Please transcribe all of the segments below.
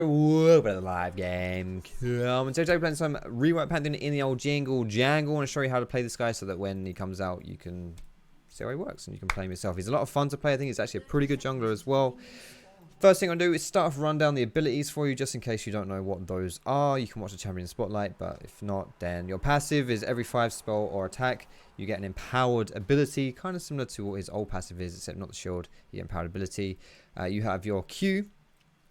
Welcome to the live game. So today we're playing some Rework Pantheon in the old Jangle. I want to show you how to play this guy so that when he comes out you can see how he works and you can play him yourself. He's a lot of fun to play. I think he's actually a pretty good jungler as well. First thing I'm going to do is start off run down the abilities for you just in case you don't know what those are. You can watch the Champion Spotlight, but if not, then your passive is every 5 spell or attack you get an empowered ability, kind of similar to what his old passive is, except not the shield. You get empowered ability. You have your Q,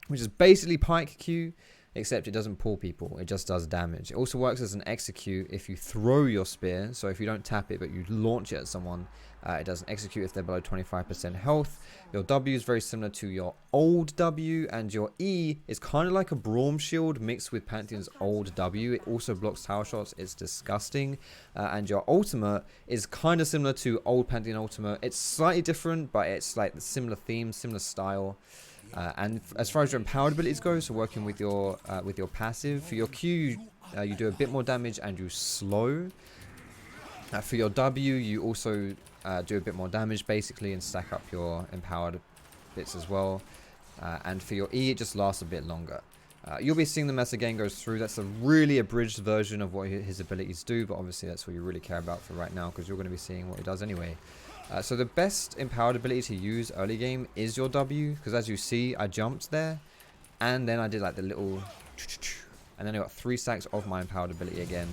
which is basically Pike Q, except it doesn't pull people, it just does damage. It also works as an execute if you throw your spear, so if you don't tap it but you launch it at someone, it does an execute if they're below 25% health. Your W is very similar to your old W, and your E is kind of like a Braum shield mixed with Pantheon's old W. It also blocks tower shots, it's disgusting. And your ultimate is kind of similar to old Pantheon ultimate. It's slightly different, but it's like the similar theme, similar style. And as far as your empowered abilities go, so working with your passive, for your Q, you do a bit more damage and you slow. For your W, you also do a bit more damage basically and stack up your empowered bits as well. And for your E, it just lasts a bit longer. You'll be seeing them as the game goes through. That's a really abridged version of what his abilities do, but obviously that's what you really care about for right now because you're going to be seeing what he does anyway. So the best empowered ability to use early game is your W, because as you see, I jumped there, and then I did like the little, and then I got 3 stacks of my empowered ability again,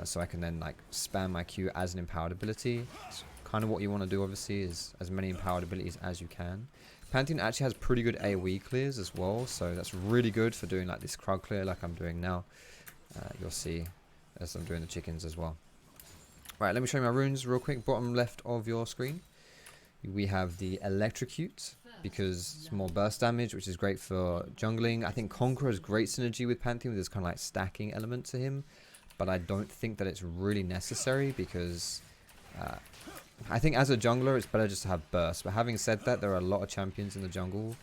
so I can then like spam my Q as an empowered ability. It's kind of what you want to do, obviously, is as many empowered abilities as you can. Pantheon actually has pretty good AoE clears as well, so that's really good for doing like this crowd clear like I'm doing now. You'll see as I'm doing the chickens as well. Right, let me show you my runes real quick. Bottom left of your screen, we have the Electrocute, because it's more burst damage, which is great for jungling. I think Conqueror has great synergy with Pantheon, with this kind of like stacking element to him, but I don't think that it's really necessary because I think as a jungler it's better just to have burst. But having said that, there are a lot of champions in the jungle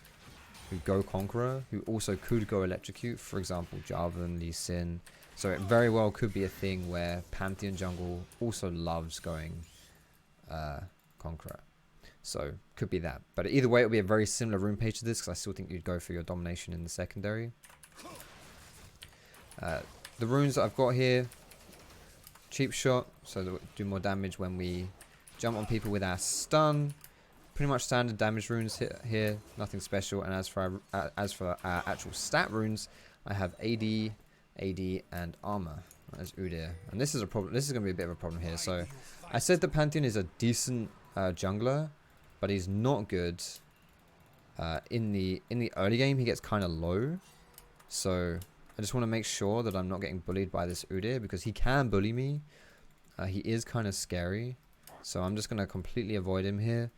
who go Conqueror, who also could go Electrocute, for example Jarvan, Lee Sin. So it very well could be a thing where Pantheon jungle also loves going Conqueror. So could be that. But either way, it'll be a very similar rune page to this, because I still think you'd go for your domination in the secondary. The runes that I've got here, cheap shot, so that we do more damage when we jump on people with our stun. Pretty much standard damage runes here, nothing special. And as for our actual stat runes, I have AD, and armor as Udyr, and this is a problem. This is going to be a bit of a problem here. So I said that Pantheon is a decent jungler, but he's not good in the early game. He gets kind of low, so I just want to make sure that I'm not getting bullied by this Udyr, because he can bully me. He is kind of scary, so I'm just going to completely avoid him here.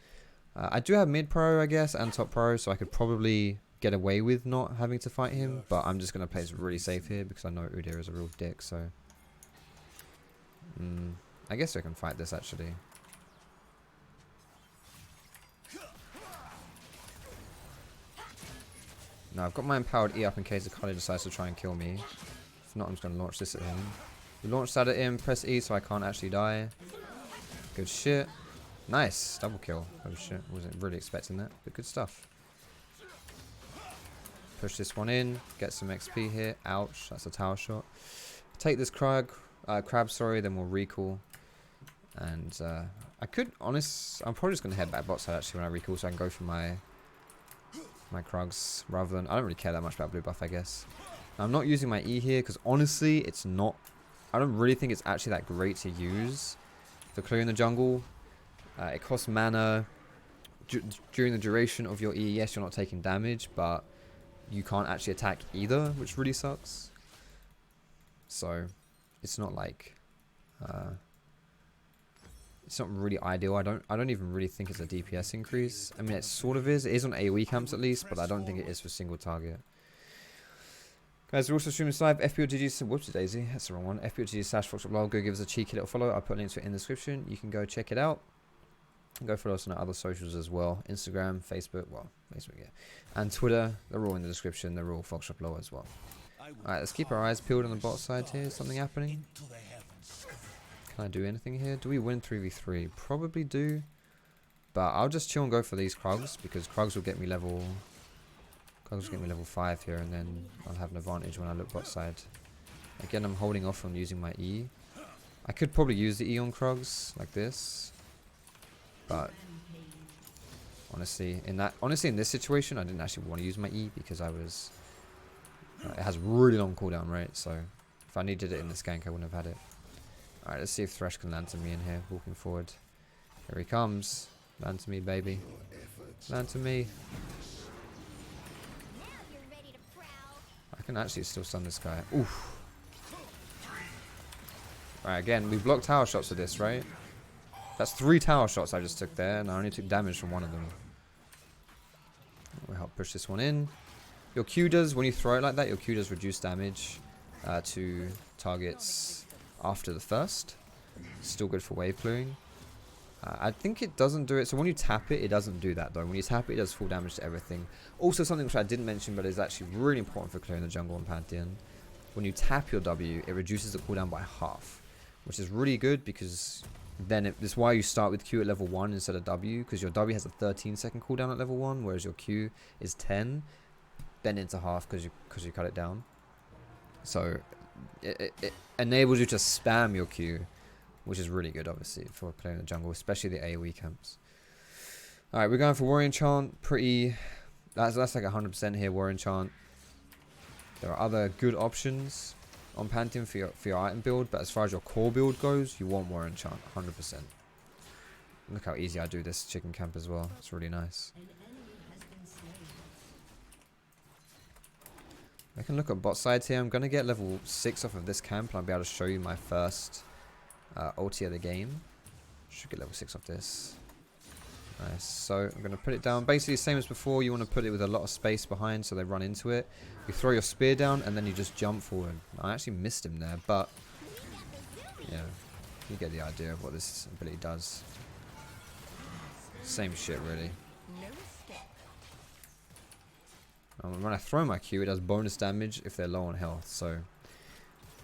I do have mid pro, I guess, and top pro, so I could probably get away with not having to fight him, but I'm just going to play this really safe here because I know Udyr is a real dick. So I guess I can fight this actually. No, I've got my empowered E up in case Akali decides to try and kill me. If not, I'm just going to launch this at him. We launched that at him, press E so I can't actually die. Good shit. Nice, double kill. Oh shit, wasn't really expecting that, but good stuff. Push this one in, get some XP here. Ouch, that's a tower shot. Take this crab, sorry, then we'll recall. And I'm probably just gonna head back bot side actually when I recall, so I can go for my Krugs rather than, I don't really care that much about blue buff, I guess. Now, I'm not using my E here because honestly, it's not. I don't really think it's actually that great to use for clearing the jungle. It costs mana during the duration of your E. Yes, you're not taking damage, but you can't actually attack either, which really sucks. So it's not like it's not really ideal. I don't even really think it's a DPS increase. I mean, it sort of is. It is on AoE camps at least, but I don't think it is for single target. Guys, we're also streaming this live. FPLGG, whoops daisy, that's the wrong one. FPLGG/Foxdrop. Go give us a cheeky little follow. I'll put links to it in the description. You can go check it out. Go follow us on our other socials as well. Instagram, Facebook, well, Facebook, yeah. And Twitter, they're all in the description. They're all Foxdrop Low as well. Alright, let's keep our eyes peeled on the bot side here. Is something happening? Can I do anything here? Do we win 3v3? Probably do. But I'll just chill and go for these Krugs, because Krugs will get me level Cog's get me level 5 here, and then I'll have an advantage when I look bot side. Again, I'm holding off on using my E. I could probably use the E on Krogs like this, but honestly, in this situation, I didn't actually want to use my E because I was. It has really long cooldown, right? So if I needed it in this gank, I wouldn't have had it. All right, let's see if Thresh can land to me in here. Walking forward, here he comes. Land to me, baby. Land to me. I can actually still stun this guy. Oof. Alright, again, we blocked tower shots with this, right? That's 3 tower shots I just took there, and I only took damage from one of them. We'll help push this one in. Your Q does, when you throw it like that, your Q does reduce damage to targets after the first. Still good for wave clearing. I think it doesn't do it. So when you tap it, it doesn't do that though. When you tap it, it does full damage to everything. Also something which I didn't mention, but is actually really important for clearing the jungle in Pantheon. When you tap your W, it reduces the cooldown by half, which is really good because then it's why you start with Q at level 1 instead of W, because your W has a 13-second cooldown at level 1, whereas your Q is 10, then into half because you cut it down. So it enables you to spam your Q, which is really good, obviously, for clearing the jungle, especially the AoE camps. Alright, we're going for Warrior Enchant. Pretty... That's like 100% here, Warrior Enchant. There are other good options on Pantheon for your item build, but as far as your core build goes, you want Warrior Enchant, 100%. Look how easy I do this chicken camp as well. It's really nice. I can look at bot sides here. I'm going to get level 6 off of this camp, and I'll be able to show you my first... ulti of the game. Should get level 6 off this. Nice. So I'm going to put it down. Basically same as before. You want to put it with a lot of space behind so they run into it. You throw your spear down and then you just jump forward. I actually missed him there, but yeah, you get the idea of what this ability does. Same shit really. When I throw my Q, it does bonus damage if they're low on health. So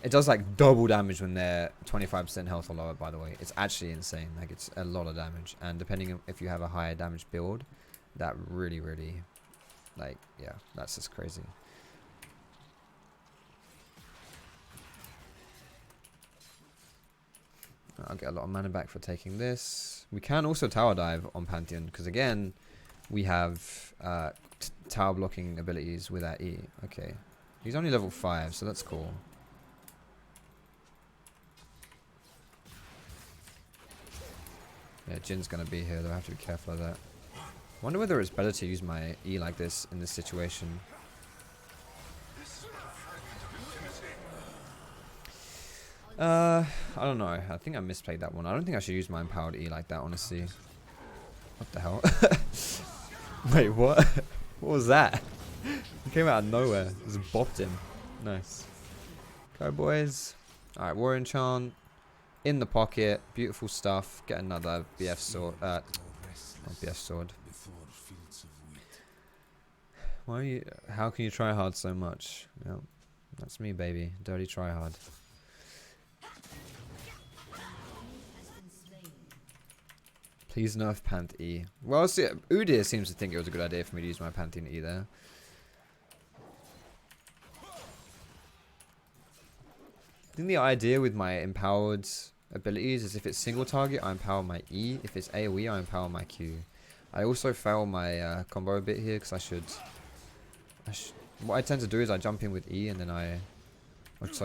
it does like double damage when they're 25% health or lower, by the way. It's actually insane. Like, it's a lot of damage. And depending on if you have a higher damage build, that really, like, yeah, that's just crazy. I'll get a lot of mana back for taking this. We can also tower dive on Pantheon, because again, we have tower blocking abilities with our E. Okay. He's only level 5, so that's cool. Yeah, Jin's going to be here, though. I have to be careful of that. I wonder whether it's better to use my E like this in this situation. I don't know. I think I misplayed that one. I don't think I should use my empowered E like that, honestly. What the hell? Wait, what? What was that? It came out of nowhere. Just bopped him. Nice. Go, boys. Alright, Warrior Enchant. In the pocket, beautiful stuff. Get another BF sword. Not BF sword. Why are you? How can you try hard so much? Yep, that's me, baby. Dirty try hard. Please nerf Panth E. Well, see, Udyr seems to think it was a good idea for me to use my Pantheon E there. I think the idea with my empowered abilities is if it's single target, I empower my E. If it's AoE, I empower my Q. I also fail my combo a bit here because I should... What I tend to do is I jump in with E and then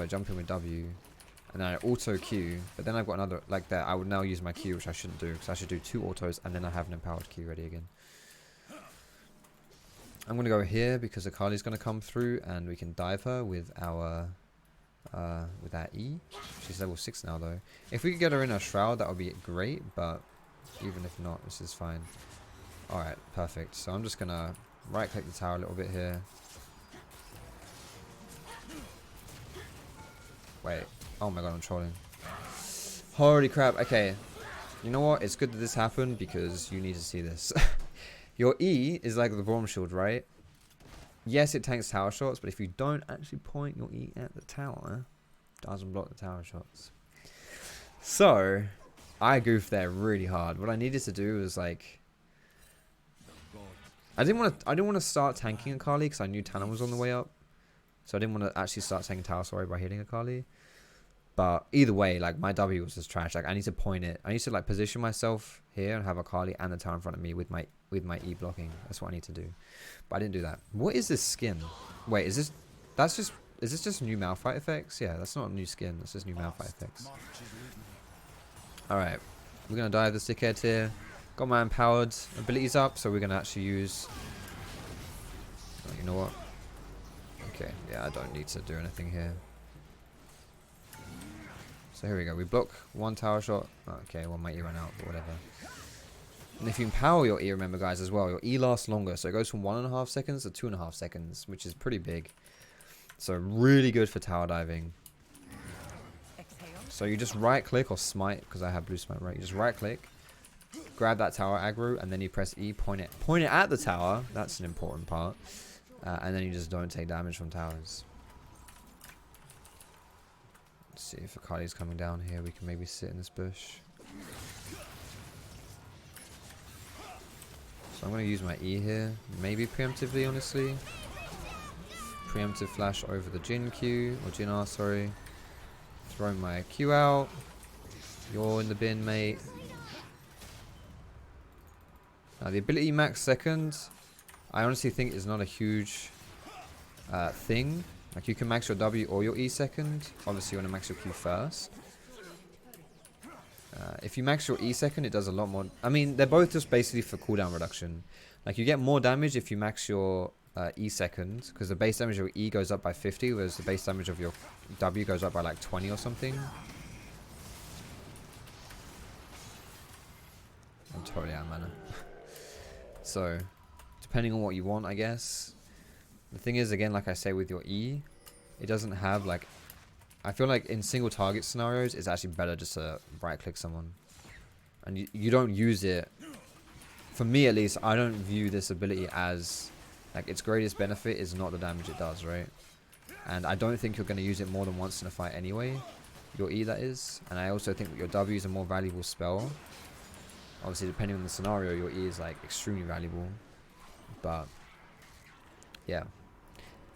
jump in with W. And then I auto Q. But then I've got another, like that. I would now use my Q, which I shouldn't do because I should do 2 autos and then I have an empowered Q ready again. I'm going to go here because Akali's going to come through and we can dive her with our E. She's level 6 now though. If we could get her in a shroud, that would be great, but even if not, this is fine. Alright, perfect. So I'm just going to right click the tower a little bit here. Wait. Oh my god, I'm trolling. Holy crap. Okay. You know what? It's good that this happened because you need to see this. Your E is like the Braum Shield, right? Yes, it tanks tower shots, but if you don't actually point your E at the tower, it doesn't block the tower shots. So, I goofed there really hard. What I needed to do was like... I didn't want to start tanking Akali because I knew Talon was on the way up. So I didn't want to actually start taking Tower Story by hitting Akali. But either way, like, my W was just trash. Like, I need to point it. I need to, like, position myself here and have Akali and the tower in front of me with my E blocking. That's what I need to do. But I didn't do that. What is this skin? Wait, is this... Is this just new Malphite effects? Yeah, that's not a new skin. That's just new Malphite effects. Alright. We're going to dive the stickhead here. Got my empowered abilities up, so we're going to actually use... Oh, you know what? Okay, yeah, I don't need to do anything here. So here we go. We block one tower shot. Oh, okay, well, my E ran out, but whatever. And if you empower your E, remember, guys, as well, your E lasts longer. So it goes from 1.5 seconds to 2.5 seconds, which is pretty big. So really good for tower diving. So you just right click or smite, because I have blue smite, right? You just right click, grab that tower aggro, and then you press E, point it at the tower. That's an important part. And then you just don't take damage from towers. Let's see if Akali's coming down here. We can maybe sit in this bush. So I'm going to use my E here. Maybe preemptively, honestly. Preemptive flash over the Jhin Q. Or Jhin R, sorry. Throw my Q out. You're in the bin, mate. Now, the ability max second, I honestly think is not a huge thing. Like, you can max your W or your E second. Obviously, you want to max your Q first. If you max your E second, it does a lot more. I mean, they're both just basically for cooldown reduction. Like, you get more damage if you max your E second, because the base damage of your E goes up by 50, whereas the base damage of your W goes up by like 20 or something. I'm totally out of mana. So, depending on what you want, I guess. The thing is, again, like I say with your E, it doesn't have, like... I feel like in single target scenarios, it's actually better just to right click someone. And you don't use it... For me, at least, I don't view this ability as... Like, its greatest benefit is not the damage it does, right? And I don't think you're going to use it more than once in a fight anyway. Your E, that is. And I also think that your W is a more valuable spell. Obviously, depending on the scenario, your E is, like, extremely valuable. But, yeah.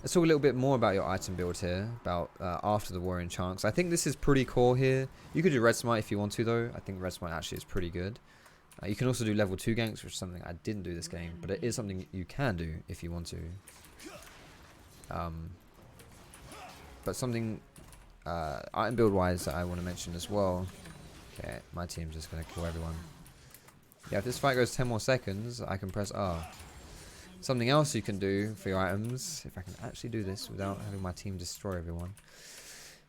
Let's talk a little bit more about your item build here. About after the Warrior Chunks. I think this is pretty core here. You could do Red Smite if you want to, though. I think Red Smite actually is pretty good. You can also do level 2 ganks, which is something I didn't do this game. But it is something you can do if you want to. But something item build wise that I want to mention as well. Okay, my team's just going to kill everyone. Yeah, if this fight goes 10 more seconds, I can press R. Something else you can do for your items, if I can actually do this without having my team destroy everyone.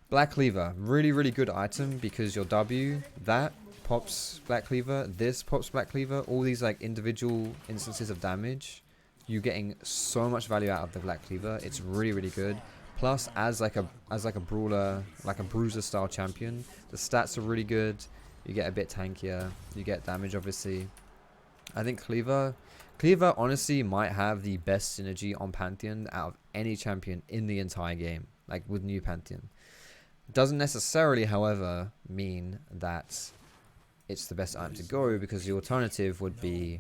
Black Cleaver, really, really good item because your W, that pops Black Cleaver, this pops Black Cleaver, all these like individual instances of damage, you're getting so much value out of the Black Cleaver. It's really, really good. Plus, as like a brawler, like a bruiser style champion, the stats are really good. You get a bit tankier. You get damage, obviously. I think Cleaver honestly might have the best synergy on Pantheon out of any champion in the entire game, like with new Pantheon. Doesn't necessarily, however, mean that it's the best item to go, because the alternative would be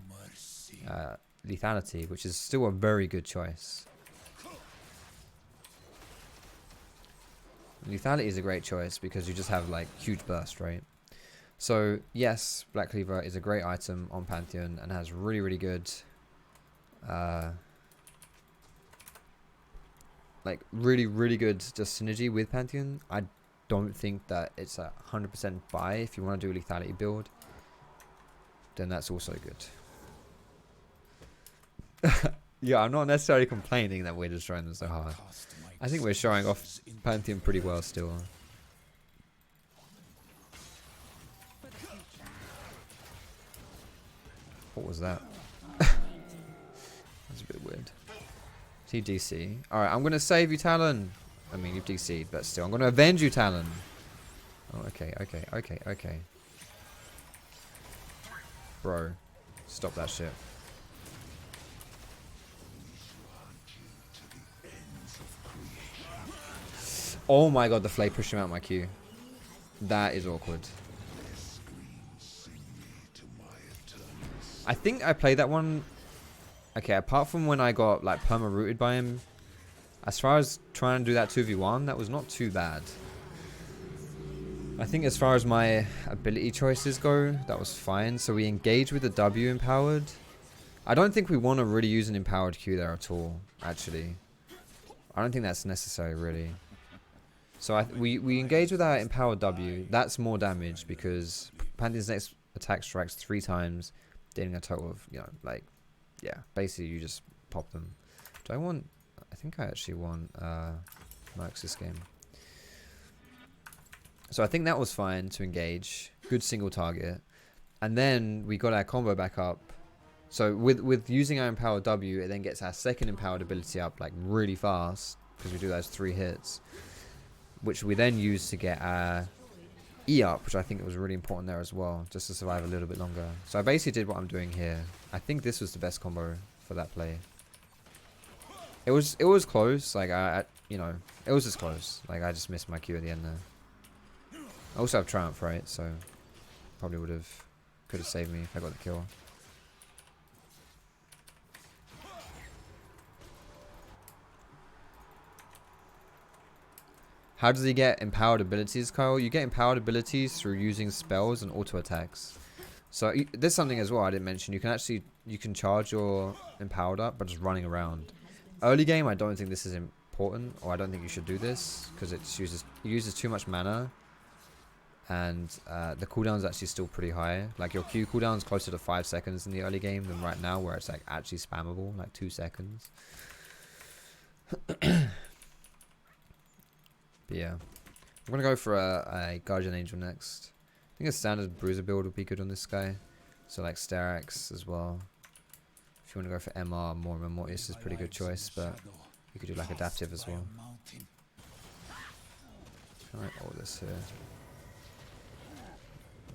Lethality, which is still a very good choice. Lethality is a great choice because you just have like huge burst, right? So yes, Black Cleaver is a great item on Pantheon and has really, really good like really, really good just synergy with Pantheon. I don't think that it's a 100% buy. If you want to do a Lethality build, then that's also good. Yeah, I'm not necessarily complaining that we're destroying them so hard. I think we're showing off Pantheon pretty well still. What was that? That's a bit weird. He DC. Alright, I'm going to save you, Talon. I mean, you've DC'd, but still. I'm going to avenge you, Talon. Oh, okay. Bro, stop that shit. Oh my god, the Flay pushed him out my queue. That is awkward. I think I played that one Okay, apart from when I got like perma-rooted by him, as far as trying to do that 2v1, that was not too bad. I think as far as my ability choices go, that was fine. So we engage with the W empowered. I don't think we want to really use an empowered Q there at all, actually. I don't think that's necessary, really. So we engage with our empowered W. That's more damage because Pantheon's next attack strikes 3 times, dealing a total of, you know, like, yeah, basically you just pop them. Do I want... I think I actually want Mercs this game. So I think that was fine to engage. Good single target. And then we got our combo back up. So with using our empowered W, it then gets our second empowered ability up like really fast because we do those 3 hits, which we then use to get our E up, which I think was really important there as well, just to survive a little bit longer. So I basically did what I'm doing here. I think this was the best combo for that play. It was close, like you know, it was just close. Like I just missed my Q at the end there. I also have Triumph, right? So probably could have saved me if I got the kill. How does he get empowered abilities, Kyle? You get empowered abilities through using spells and auto attacks. So there's something as well I didn't mention. You can charge your empowered up by just running around. Early game, I don't think this is important, or I don't think you should do this because it uses too much mana, and the cooldown is actually still pretty high. Like your Q cooldown is closer to 5 seconds in the early game than right now, where it's like actually spammable, like 2 seconds. But yeah, I'm gonna go for a Guardian Angel next. I think a standard Bruiser build would be good on this guy. So like Starax as well. If you want to go for MR, more Mortis is a pretty good choice, but you could do like Adaptive as well. Alright, all this here.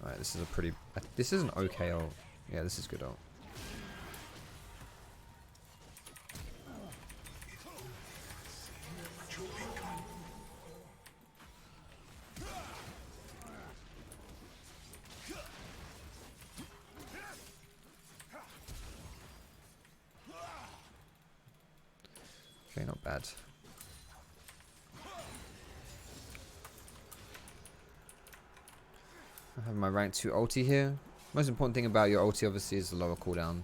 Alright, this is a pretty... This is an okay ult. Yeah, this is good ult. Okay, not bad. I have my rank 2 ulti here. Most important thing about your ulti obviously is the lower cooldown.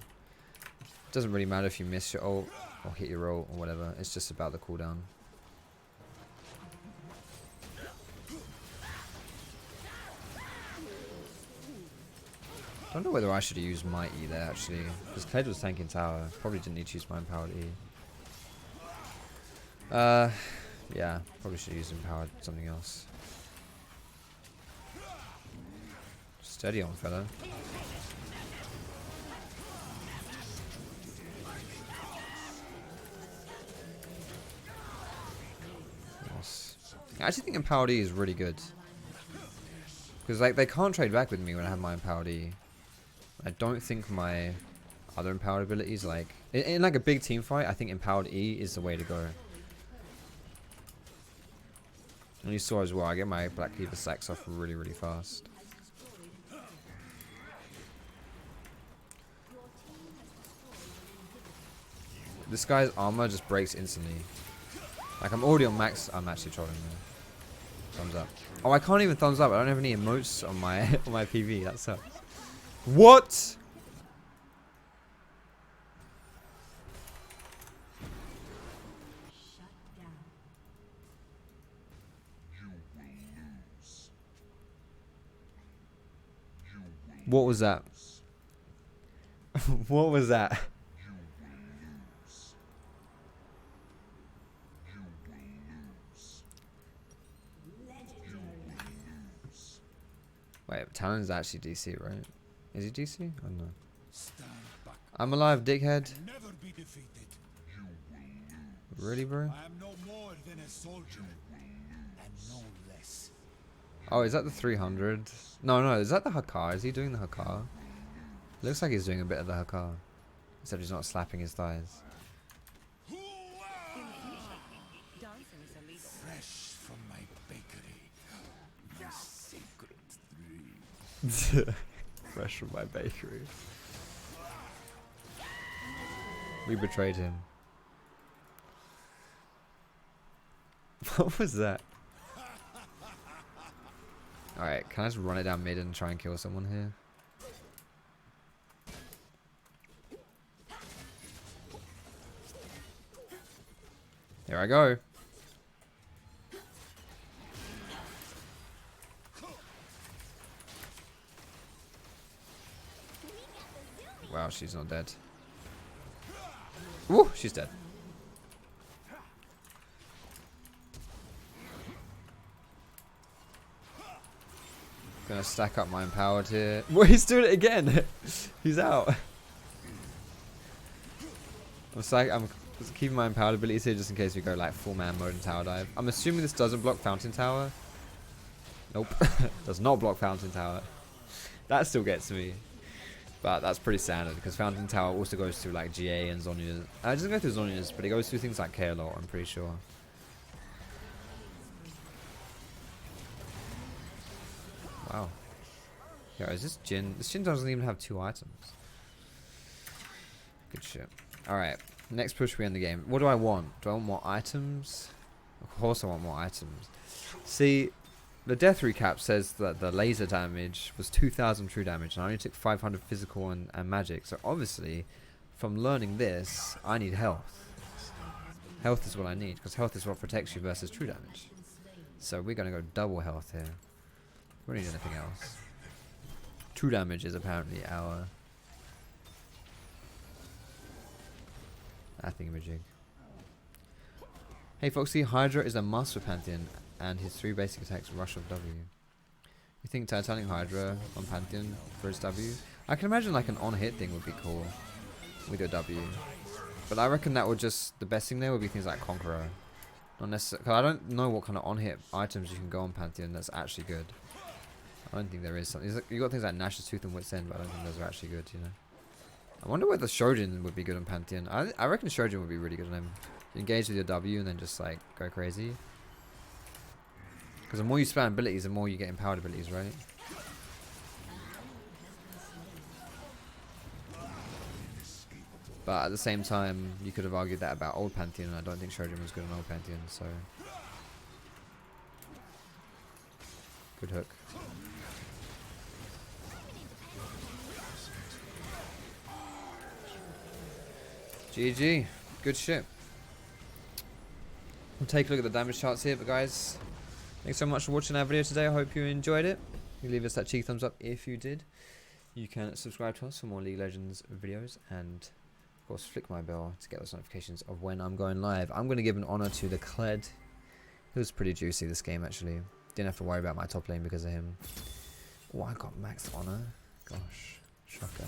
It doesn't really matter if you miss your ult or hit your ult or whatever. It's just about the cooldown. I don't know whether I should have used my E there actually, because Kled was tanking tower. Probably didn't need to use my empowered E. Yeah, probably should have used empowered something else. Steady on, fella. Yes. I actually think empowered E is really good. Because like they can't trade back with me when I have my empowered E. I don't think my other empowered abilities, like in like a big team fight, I think empowered E is the way to go. And you saw as well, I get my Black Cleaver stacks off really, really fast. This guy's armor just breaks instantly. Like I'm already on max. I'm actually trolling there. Thumbs up. Oh, I can't even thumbs up. I don't have any emotes on my on my PV. That sucks. What? What was that? What was that? Wait, Talon's actually DC, right? Is he DC? I don't know. I'm alive, dickhead. Really, bro? Oh, is that the 300? No, is that the Hakar? Is he doing the Hakar? Looks like he's doing a bit of the Hakar. Except he's not slapping his thighs. Fresh from my bakery, my sacred dream. Fresh from my bakery. We betrayed him. What was that? Alright, can I just run it down mid and try and kill someone here? Here I go. Wow, she's not dead. Woo, she's dead. Gonna stack up my empowered here. Well, he's doing it again. He's out. I'm keeping my empowered abilities here just in case we go like full man mode and tower dive. I'm assuming this doesn't block Fountain Tower. Nope. Does not block Fountain Tower. That still gets me. But that's pretty standard because Fountain Tower also goes through like GA and Zhonya's. It doesn't go through Zhonya's, but it goes through things like KO a lot, I'm pretty sure. Wow. Yo, is this Jhin? This Jhin doesn't even have 2 items. Good shit. Alright. Next push we end the game. What do I want? Do I want more items? Of course I want more items. See, the death recap says that the laser damage was 2,000 true damage and I only took 500 physical and magic. So obviously, from learning this, I need health. Health is what I need because health is what protects you versus true damage. So we're going to go double health here. We don't need anything else. True damage is apparently our thingamajig. Hey Foxy, Hydra is a must for Pantheon and his 3 basic attacks rush of W. You think Titanic Hydra on Pantheon for his W? I can imagine like an on hit thing would be cool with your W. But I reckon that would just, the best thing there would be things like Conqueror. Not necessarily, because I don't know what kind of on hit items you can go on Pantheon that's actually good. I don't think there is something. You got things like Nash's Tooth and Wit's End, but I don't think those are actually good, you know. I wonder whether Shojin would be good on Pantheon. I reckon Shojin would be really good on him. You engage with your W and then just like go crazy. Because the more you spam abilities, the more you get empowered abilities, right? But at the same time, you could have argued that about old Pantheon, and I don't think Shojin was good on old Pantheon, so. Good hook. GG. Good shit. We'll take a look at the damage charts here, but guys, thanks so much for watching our video today. I hope you enjoyed it. You leave us that cheek thumbs up if you did. You can subscribe to us for more League of Legends videos, and of course flick my bell to get those notifications of when I'm going live. I'm going to give an honor to the Kled. It was pretty juicy this game actually. Didn't have to worry about my top lane because of him. Oh, I got max honor. Gosh, shocker.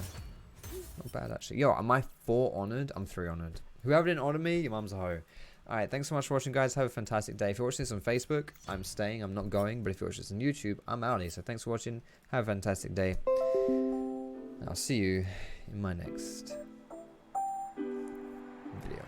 Not bad actually. Yo, am I 4 honored? I'm 3 honored. Whoever didn't honor me, your mum's a hoe. Alright, thanks so much for watching, guys. Have a fantastic day. If you're watching this on Facebook, I'm staying. I'm not going. But if you're watching this on YouTube, I'm outie. So thanks for watching. Have a fantastic day. And I'll see you in my next video.